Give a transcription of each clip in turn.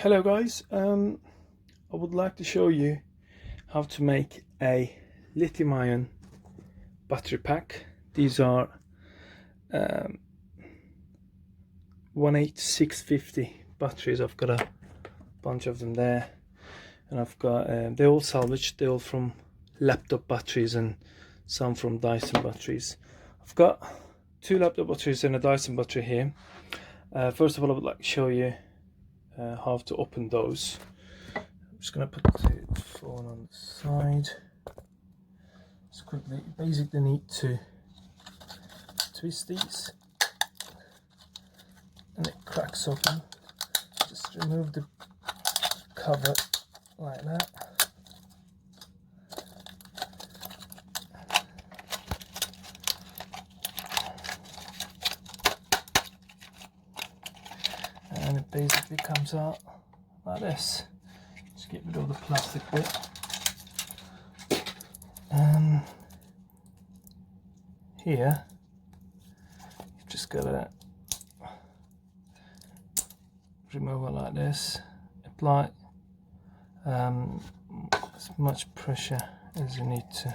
Hello guys, I would like to show you how to make a lithium-ion battery pack. These are 18650 batteries. I've got a bunch of them there, and I've got they're all salvaged. They're all from laptop batteries and some from Dyson batteries. I've got two laptop batteries and a Dyson battery here. First of all, I would like to show you how to open those. I'm just going to put the phone on the side. Just quickly, you basically need to twist these and it cracks open. Just remove the cover like that. And it basically comes out like this. Just get rid of the plastic bit. And here, you've just got to remove it like this. Apply as much pressure as you need to.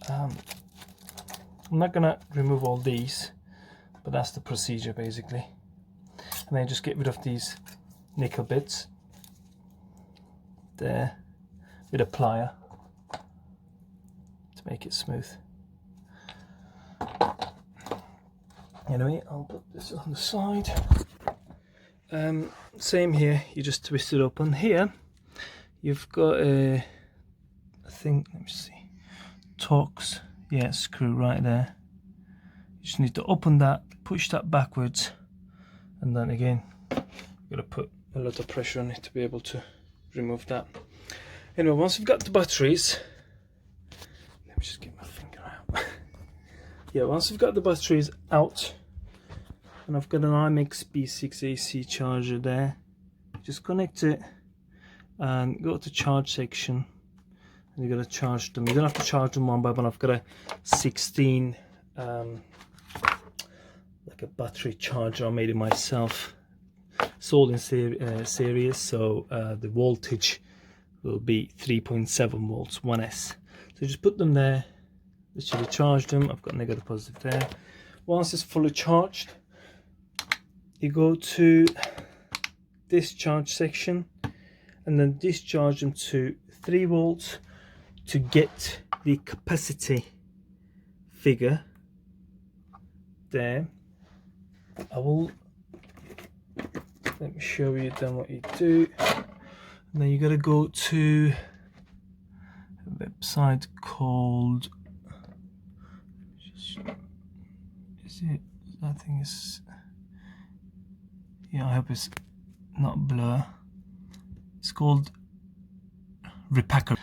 I'm not going to remove all these, but that's the procedure basically. And then just get rid of these nickel bits there with a plier to make it smooth. Anyway, I'll put this on the side. Same here, you just twist it open. Here you've got a, I think, let me see, Torx, yeah, screw right there. You just need to open that, push that backwards, and then again you've got to put a lot of pressure on it to be able to remove that. Anyway, once you've got the batteries, let me just get my finger out. Yeah, once you've got the batteries out, and I've got an IMX B6 AC charger there, just connect it and go to charge section, and you're going to charge them. You don't have to charge them one by one. I've got a 16 like a battery charger. I made it myself. It's all in series, so the voltage will be 3.7 volts 1S. So just put them there, literally charge them. I've got negative positive there. Once it's fully charged, you go to discharge section and then discharge them to 3 volts to get the capacity figure there. Let me show you then what you do. And then you got to go to a website called, is it, I think it's, yeah, I hope it's not blur. It's called Repacker.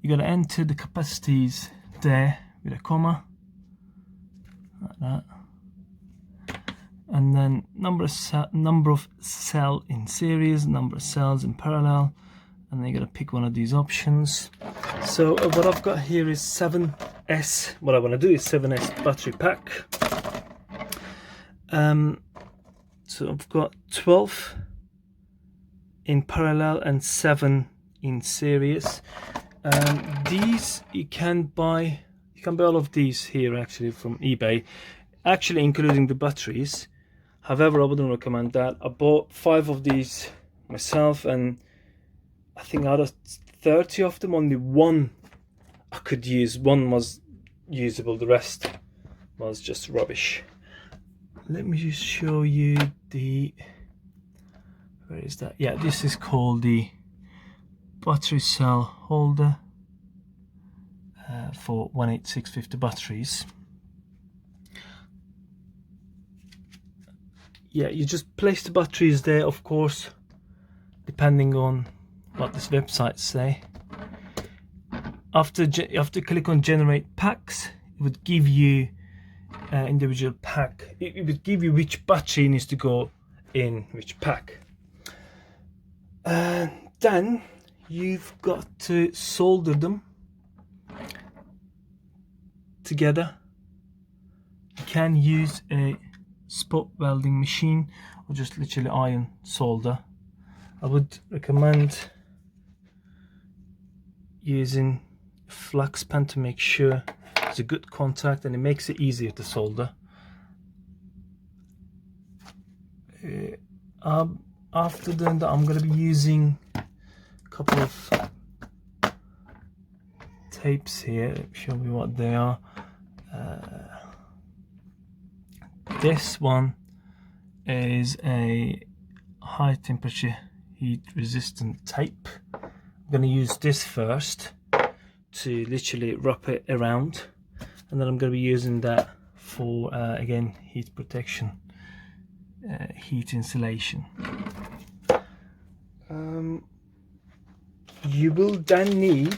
You got to enter the capacities there with a comma like that, and then number of cell in series, number of cells in parallel, and then you got to pick one of these options. So what I've got here is 7S. What I want to do is 7S battery pack. So I've got 12 in parallel and 7 in series. These you can buy all of these here actually from eBay, actually including the batteries. However, I wouldn't recommend that. I bought 5 of these myself, and I think out of 30 of them, only one I could use. One was usable, the rest was just rubbish. Let me just show you the, where is that? Yeah, this is called the battery cell holder for 18650 batteries. Yeah, you just place the batteries there, of course, depending on what this website say. After click on generate packs, it would give you individual pack. It would give you which battery needs to go in which pack. Then you've got to solder them together. You can use a spot welding machine or just literally iron solder. I would recommend using a flux pen to make sure it's a good contact, and it makes it easier to solder. After doing that, I'm going to be using a couple of tapes here. Let me show you what they are. This one is a high temperature heat resistant tape. I'm going to use this first to literally wrap it around, and then I'm going to be using that for again, heat protection, heat insulation. You will then need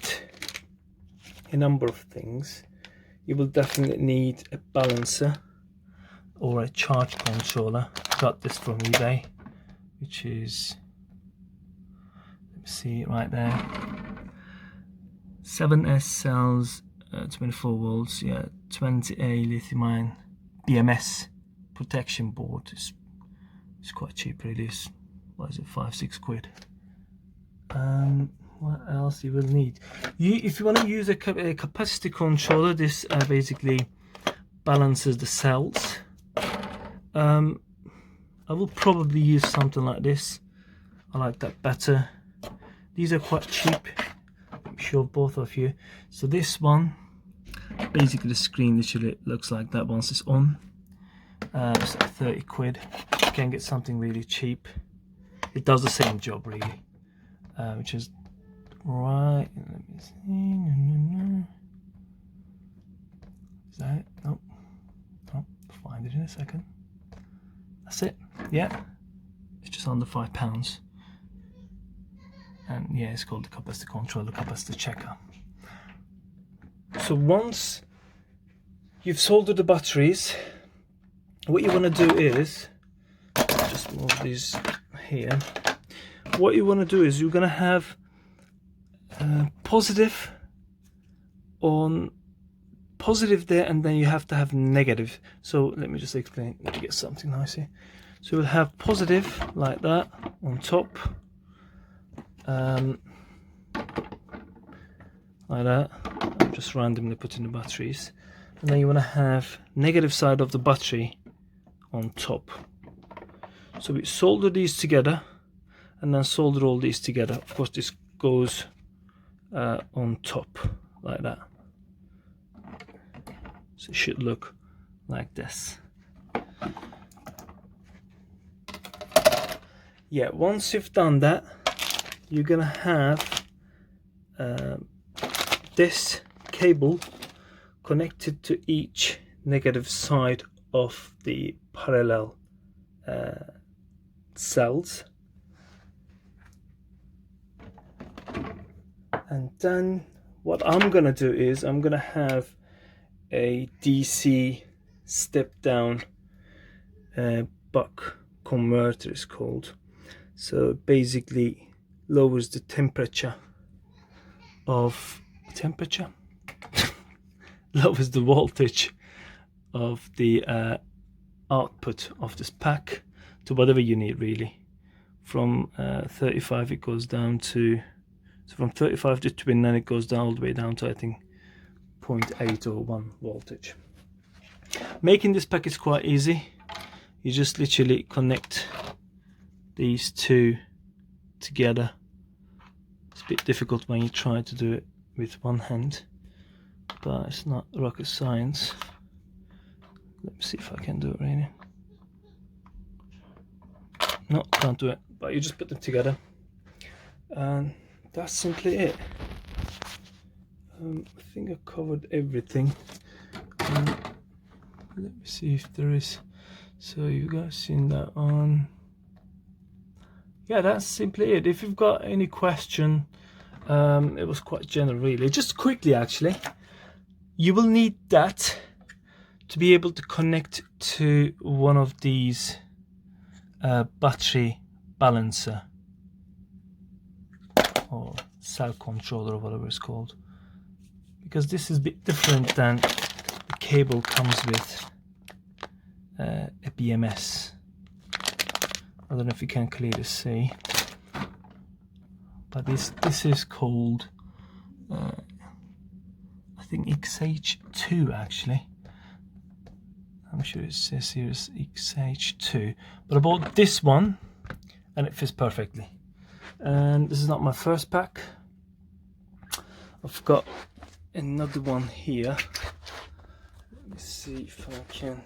a number of things. You will definitely need a balancer or a charge controller. Got this from eBay, which is, let me see, right there, 7S cells, 24 volts, yeah, 20A lithium-ion BMS protection board. It's quite cheap really. What is it, 5-6 quid. What else you will need? If you want to use a capacity controller, this basically balances the cells. I will probably use something like this. I like that better. These are quite cheap, I'm sure both of you. So this one, basically the screen literally looks like that once it's on. It's like 30 quid. You can get something really cheap. It does the same job really, which is right. Let me see. Is that it? Nope. Nope. Find it in a second. That's it. Yeah. It's just under £5. And yeah, it's called the capacitor controller, capacitor checker. So once you've soldered the batteries, what you want to do is just move these here. What you want to do is you're going to have positive there, and then you have to have negative. So let me just explain. Let me get something nice here. So we'll have positive like that on top, like that. I'm just randomly putting the batteries, and then you want to have negative side of the battery on top. So we solder these together, and then solder all these together. Of course, this goes on top like that. So it should look like this. Yeah, once you've done that, you're gonna have this cable connected to each negative side of the parallel cells. And then what I'm gonna do is I'm gonna have a DC step down buck converter is called. So it basically lowers the temperature lowers the voltage of the output of this pack to whatever you need really. From 35 it goes down to, so from 35 to 29 it goes down all the way down to I think 0.8 or 1 voltage. Making this pack is quite easy. You just literally connect these two together. It's a bit difficult when you try to do it with one hand, but it's not rocket science. Let me see if I can do it really. No, can't do it, but you just put them together, and that's simply it. I think I covered everything. Let me see if there is. So you guys seen that on? Yeah, that's simply it. If you've got any question, it was quite general really. Just quickly actually, you will need that to be able to connect to one of these battery balancer or cell controller or whatever it's called, because this is a bit different than the cable comes with a BMS. I don't know if you can clearly see, but this is called I think XH2 actually. I'm sure it says here is XH2, but I bought this one and it fits perfectly. And this is not my first pack. I've got another one here. Let me see if I can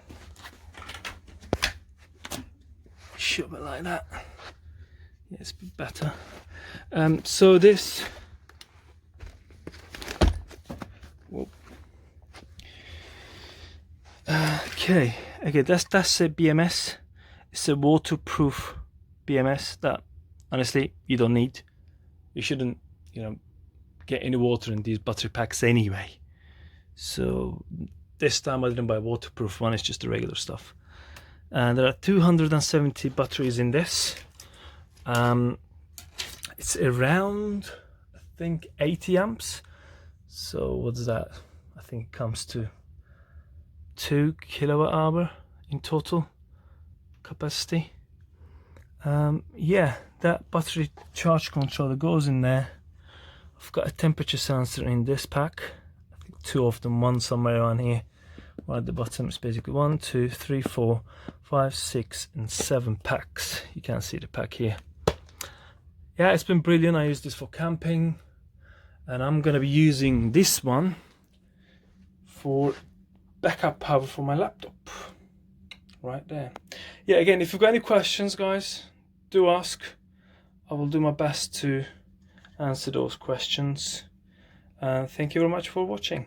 shove it like that. Yeah, it's a bit better. So this, whoop. Okay, that's a BMS. It's a waterproof BMS that honestly you don't need. You shouldn't, get any water in these battery packs anyway. So this time I didn't buy a waterproof one, it's just the regular stuff. And there are 270 batteries in this. It's around, I think, 80 amps. So what's that? I think it comes to 2 kilowatt hour in total capacity. Yeah, that battery charge controller goes in there. I've got a temperature sensor in this pack. I think 2 of them, one somewhere around here. One at the bottom. It's basically 1, 2, 3, 4, 5, 6, and 7 packs. You can see the pack here. Yeah, it's been brilliant. I use this for camping, and I'm gonna be using this one for backup power for my laptop. Right there. Yeah, again, if you've got any questions, guys, do ask. I will do my best to answer those questions. Thank you very much for watching.